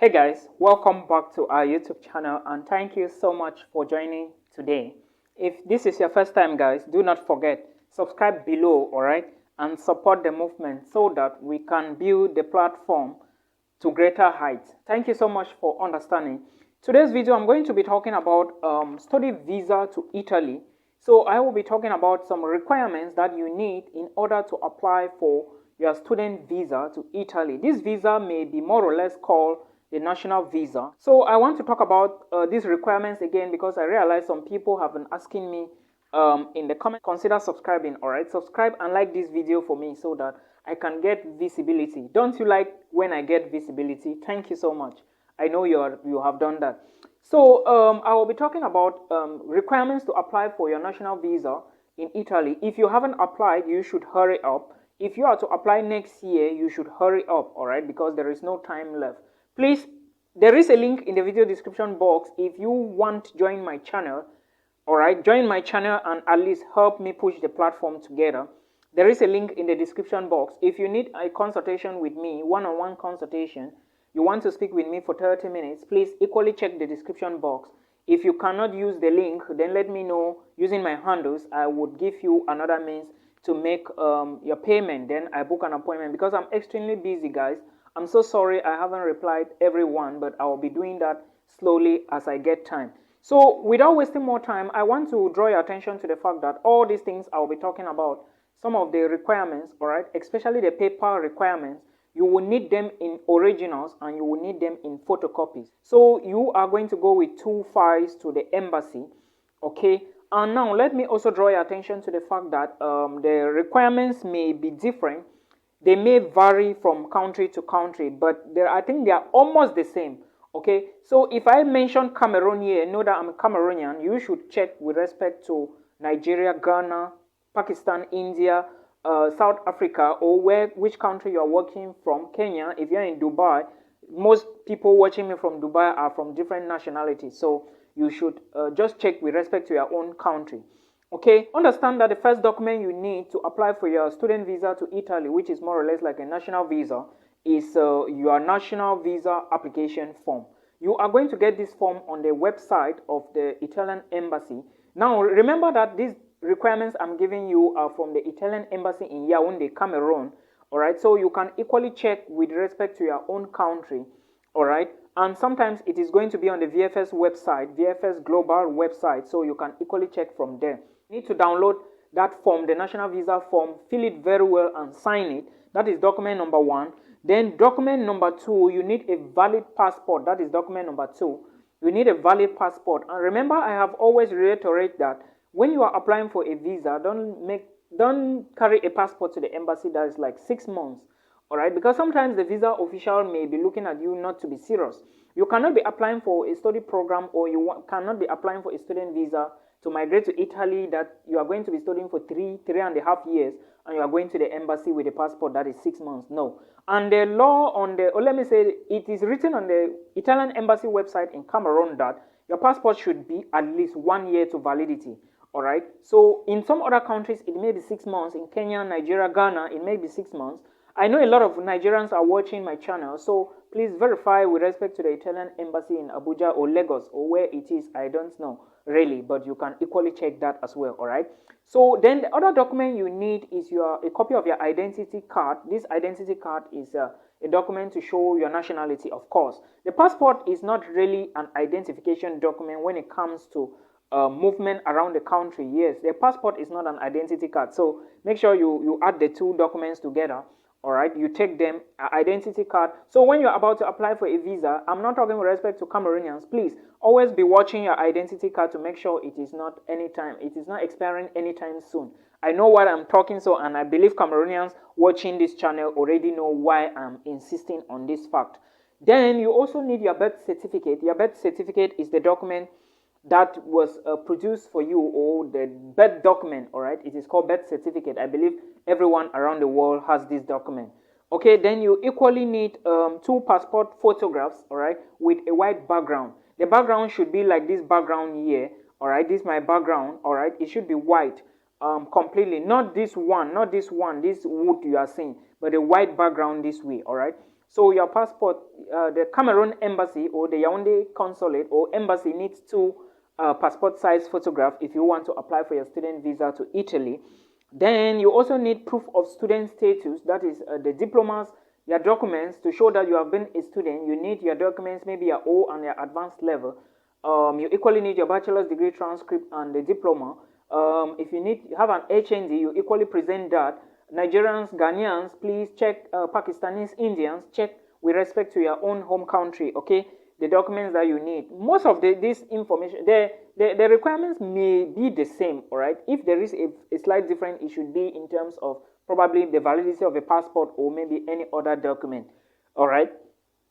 Hey guys, welcome back to our YouTube channel and thank you so much for joining today. If this is your first time guys, do not forget, subscribe below, alright, and support the movement so that we can build the platform to greater heights. Thank you so much for understanding. Today's video I'm going to be talking about study visa to Italy. So I will be talking about some requirements that you need in order to apply for your student visa to Italy. This visa may be more or less called the national visa. So I want to talk about these requirements again because I realize some people have been asking me in the comment. Consider subscribing, alright? Subscribe and like this video for me so that I can get visibility. Don't you like when I get visibility? Thank you so much. I know you have done that. So I will be talking about requirements to apply for your national visa in Italy. If you haven't applied, you should hurry up. If you are to apply next year, you should hurry up, alright? Because there is no time left. Please, there is a link in the video description box if you want to join my channel. Alright, join my channel and at least help me push the platform together. There is a link in the description box. If you need a consultation with me, one-on-one consultation, you want to speak with me for 30 minutes, please equally check the description box. If you cannot use the link, then let me know using my handles. I would give you another means to make your payment. Then I book an appointment because I'm extremely busy, guys. I'm so sorry I haven't replied everyone, but I will be doing that slowly as I get time. So without wasting more time, I want to draw your attention to the fact that all these things I will be talking about, some of the requirements, all right, especially the paper requirements, you will need them in originals and you will need them in photocopies. So you are going to go with 2 files to the embassy, okay? And now let me also draw your attention to the fact that the requirements may be different. They may vary from country to country, but I think they are almost the same. Okay, so if I mention Cameroon here, know that I'm a Cameroonian. You should check with respect to Nigeria, Ghana, Pakistan, India, South Africa, or which country you are working from. Kenya, if you're in Dubai, most people watching me from Dubai are from different nationalities. So you should just check with respect to your own country. Okay, understand that the first document you need to apply for your student visa to Italy, which is more or less like a national visa, is your national visa application form. You are going to get this form on the website of the Italian embassy. Now, remember that these requirements I'm giving you are from the Italian embassy in Yaoundé, Cameroon. All right, so you can equally check with respect to your own country. All right, and sometimes it is going to be on the VFS website, VFS Global website, so you can equally check from there. You need to download that form, the national visa form, fill it very well and sign it. That is document number 1. Then document number 2, you need a valid passport. That is document number 2. You need a valid passport. And remember, I have always reiterated that when you are applying for a visa, don't carry a passport to the embassy that is like 6 months. All right, because sometimes the visa official may be looking at you not to be serious. You cannot be applying for a study program, or you cannot be applying for a student visa to migrate to Italy that you are going to be studying for 3.5 years, and you are going to the embassy with a passport that is 6 months. No. And the law on the, or let me say, it is written on the Italian embassy website in Cameroon that your passport should be at least 1 year to validity. All right. So in some other countries, it may be 6 months. In Kenya, Nigeria, Ghana, it may be 6 months. I know a lot of Nigerians are watching my channel, so please verify with respect to the Italian embassy in Abuja or Lagos or where it is. I don't know really, but you can equally check that as well. All right. So then the other document you need is a copy of your identity card. This identity card is a document to show your nationality, of course. The passport is not really an identification document when it comes to movement around the country. Yes, the passport is not an identity card. So make sure you add the two documents together. All right, you take them, identity card. So when you're about to apply for a visa, I'm not talking with respect to Cameroonians. Please always be watching your identity card to make sure it is not expiring anytime soon. I know what I'm talking, so, and I believe Cameroonians watching this channel already know why I'm insisting on this fact. Then you also need your birth certificate. Your birth certificate is the document that was produced for you, or the birth document. All right, it is called birth certificate. I believe everyone around the world has this document. Okay, then you equally need 2 passport photographs, all right, with a white background. The background should be like this background here. All right, this is my background. All right, it should be white completely, not this one, this wood you are seeing, but a white background this way. All right, So your passport, the Cameroon embassy or the Yaoundé consulate or embassy needs two passport size photograph if you want to apply for your student visa to Italy. Then you also need proof of student status, that is the diplomas, your documents to show that you have been a student. You need your documents, maybe your O and your advanced level. You equally need your bachelor's degree transcript and the diploma. If you have an HND, you equally present that. Nigerians, Ghanaians, please check. Pakistanis, Indians, check with respect to your own home country, okay? The documents that you need. Most of this information, the requirements may be the same, all right? If there is a slight difference, it should be in terms of probably the validity of a passport or maybe any other document, all right?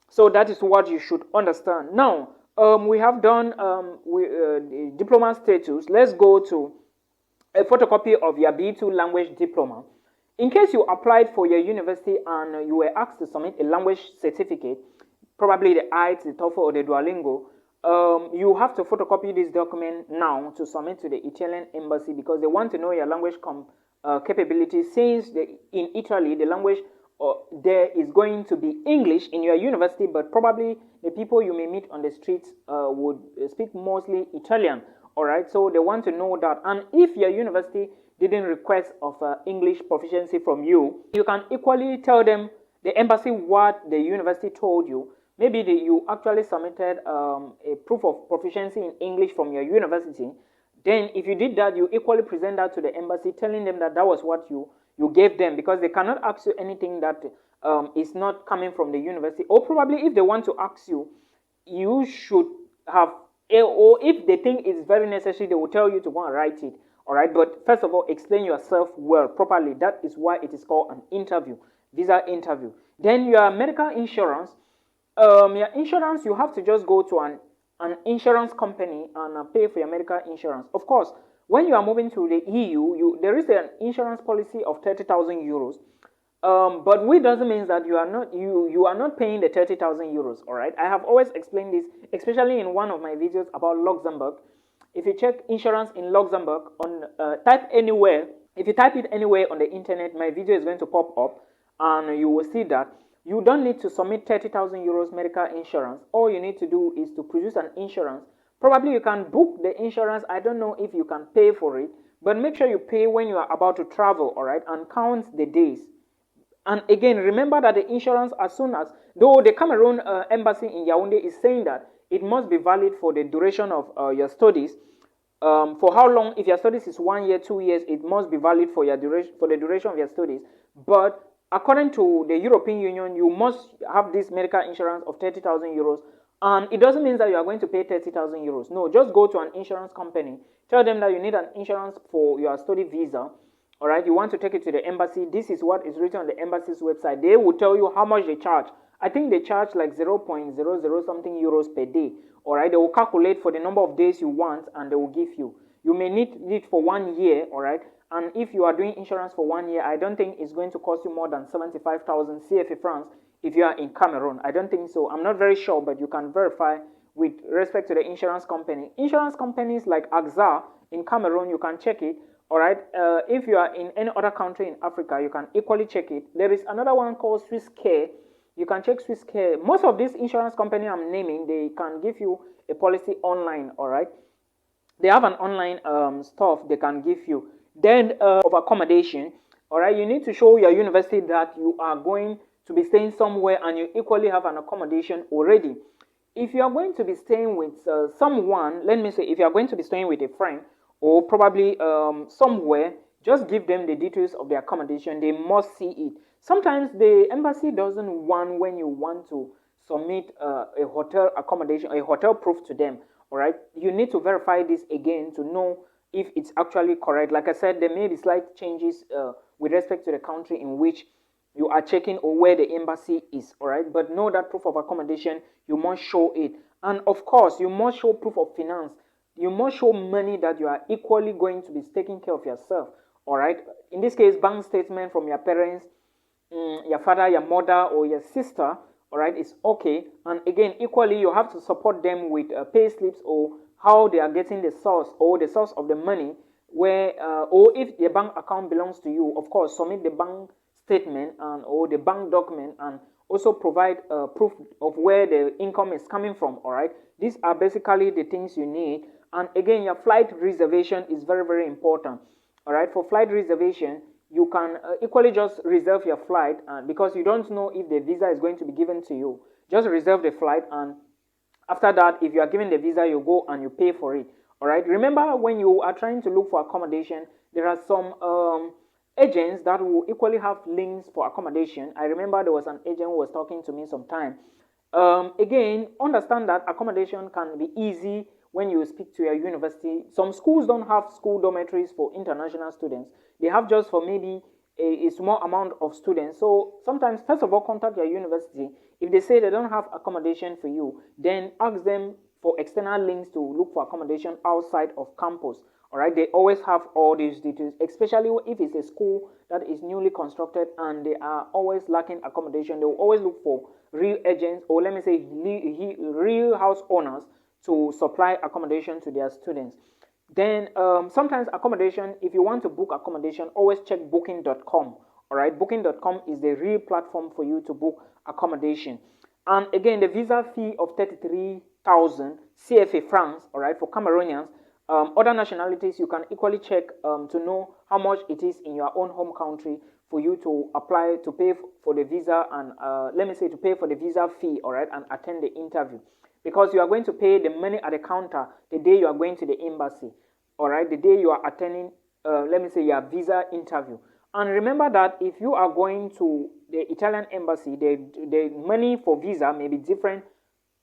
So that is what you should understand. Now, we have done the diploma status. Let's go to a photocopy of your B2 language diploma. In case you applied for your university and you were asked to submit a language certificate, probably the IELTS, the TOEFL, or the Duolingo, you have to photocopy this document now to submit to the Italian embassy because they want to know your language capability. Since in Italy, the language there is going to be English in your university, but probably the people you may meet on the streets would speak mostly Italian. All right, so they want to know that. And if your university didn't request of English proficiency from you, you can equally tell them, the embassy, what the university told you. Maybe you actually submitted a proof of proficiency in English from your university. Then if you did that, you equally present that to the embassy, telling them that that was what you gave them, because they cannot ask you anything that is not coming from the university. Or probably if they want to ask you, you should have, or if they think it's very necessary, they will tell you to go and write it. All right, but first of all, explain yourself well, properly. That is why it is called an interview, visa interview. Then your medical insurance. Your insurance, you have to just go to an insurance company and pay for your medical insurance. Of course, when you are moving to the EU, there is an insurance policy of 30,000 euros. But which doesn't mean that you are not paying the 30,000 euros. All right, I have always explained this, especially in one of my videos about Luxembourg. If you check insurance in Luxembourg on type anywhere, if you type it anywhere on the internet, my video is going to pop up, and you will see that you don't need to submit 30,000 euros medical insurance. All you need to do is to produce an insurance. Probably you can book the insurance. I don't know if you can pay for it, but make sure you pay when you are about to travel, all right, and count the days. And again, remember that the insurance, as soon as, though the Cameroon embassy in Yaoundé is saying that it must be valid for the duration of your studies. For how long? If your studies is 1 year, 2 years, it must be valid for the duration of your studies. But according to the European Union, you must have this medical insurance of 30,000 euros. And it doesn't mean that you are going to pay 30,000 euros. No, just go to an insurance company. Tell them that you need an insurance for your study visa. All right, you want to take it to the embassy. This is what is written on the embassy's website. They will tell you how much they charge. I think they charge like 0.00 something euros per day. All right, they will calculate for the number of days you want and they will give you. You may need it for 1 year, all right? And if you are doing insurance for 1 year, I don't think it's going to cost you more than 75,000 CFA francs if you are in Cameroon. I don't think so. I'm not very sure, but you can verify with respect to the insurance company. Insurance companies like AXA in Cameroon, you can check it. All right, if you are in any other country in Africa, you can equally check it. There is another one called Swiss Care. You can check Swiss Care. Most of these insurance company I'm naming, they can give you a policy online, all right? They have an online stuff they can give you. Then of accommodation, all right, you need to show your university that you are going to be staying somewhere and you equally have an accommodation already. If you are going to be staying with someone, let me say, if you are going to be staying with a friend, or probably somewhere, just give them the details of the accommodation. They must see it. Sometimes the embassy doesn't want when you want to submit a hotel accommodation, a hotel proof to them, all right? You need to verify this again to know if it's actually correct. Like I said, there may be slight changes with respect to the country in which you are checking or where the embassy is, all right? But know that proof of accommodation, you must show it. And of course, you must show proof of finance. You must show money that you are equally going to be taking care of yourself, all right? In this case, bank statement from your parents, your father, your mother, or your sister, all right, is okay. And again, equally, you have to support them with pay slips or how they are getting the source or the source of the money, where or if the bank account belongs to you, of course, submit the bank statement and or the bank document and also provide proof of where the income is coming from. All right, these are basically the things you need. And again, your flight reservation is very, very important. All right, for flight reservation, you can equally just reserve your flight, because you don't know if the visa is going to be given to you. Just reserve the flight, and after that, if you are given the visa, you go and you pay for it. All right, remember, when you are trying to look for accommodation, there are some agents that will equally have links for accommodation. I remember there was an agent who was talking to me sometime. Again, understand that accommodation can be easy when you speak to your university. Some schools don't have school dormitories for international students. They have just for maybe a small amount of students. So sometimes, first of all, contact your university. If they say they don't have accommodation for you, then ask them for external links to look for accommodation outside of campus. All right, they always have all these details, especially if it's a school that is newly constructed and they are always lacking accommodation. They will always look for real agents, or let me say real house owners, to supply accommodation to their students. Then sometimes accommodation, if you want to book accommodation, always check booking.com. All right, booking.com is the real platform for you to book accommodation. And again, the visa fee of 33,000 CFA francs, all right, for Cameroonians. Other nationalities, you can equally check to know how much it is in your own home country for you to apply to pay for the visa, and let me say to pay for the visa fee, all right, and attend the interview. Because you are going to pay the money at the counter the day you are going to the embassy, all right, the day you are attending, let me say, your visa interview. And remember that if you are going to the Italian embassy, the money for visa may be different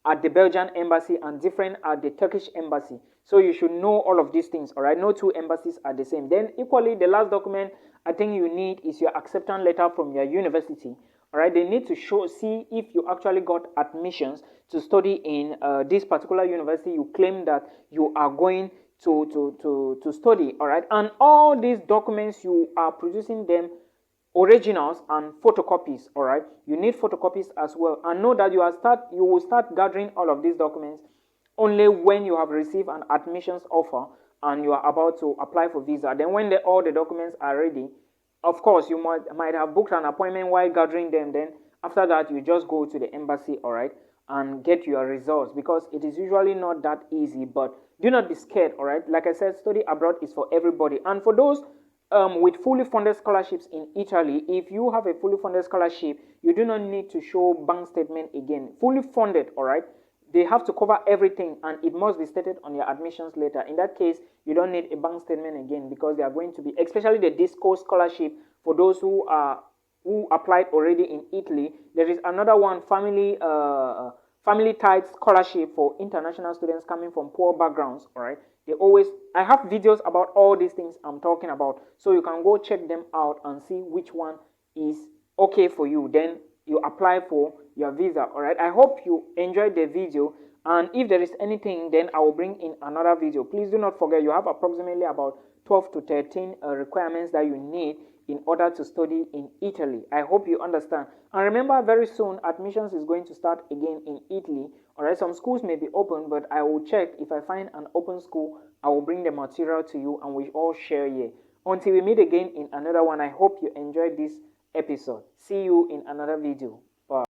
at the Belgian embassy and different at the Turkish embassy. So you should know all of these things, all right? No two embassies are the same. Then equally, the last document I think you need is your acceptance letter from your university, all right? They need to see if you actually got admissions to study in this particular university you claim that you are going to study, all right? And all these documents, you are producing them originals and photocopies. All right, you need photocopies as well. And know that you will start gathering all of these documents only when you have received an admissions offer and you are about to apply for visa. Then when all the documents are ready, of course you might have booked an appointment while gathering them. Then after that, you just go to the embassy, all right, and get your results, because it is usually not that easy. But do not be scared, all right? Like I said, study abroad is for everybody. And for those with fully funded scholarships in Italy, if you have a fully funded scholarship, you do not need to show bank statement again. Fully funded, all right? They have to cover everything, and it must be stated on your admissions letter. In that case, you don't need a bank statement again, because they are going to be, especially the DISCO scholarship for those who applied already in Italy. There is another one, family tied scholarship for international students coming from poor backgrounds, all right? I have videos about all these things I'm talking about, so you can go check them out and see which one is okay for you. Then you apply for your visa, all right? I hope you enjoyed the video, and if there is anything, then I will bring in another video. Please do not forget, you have approximately about 12 to 13 requirements that you need in order to study in Italy. I hope you understand. And remember, very soon admissions is going to start again in Italy. All right, some schools may be open, but I will check. If I find an open school, I will bring the material to you and we all share here. Until we meet again in another one, I hope you enjoyed this episode. See you in another video. Bye.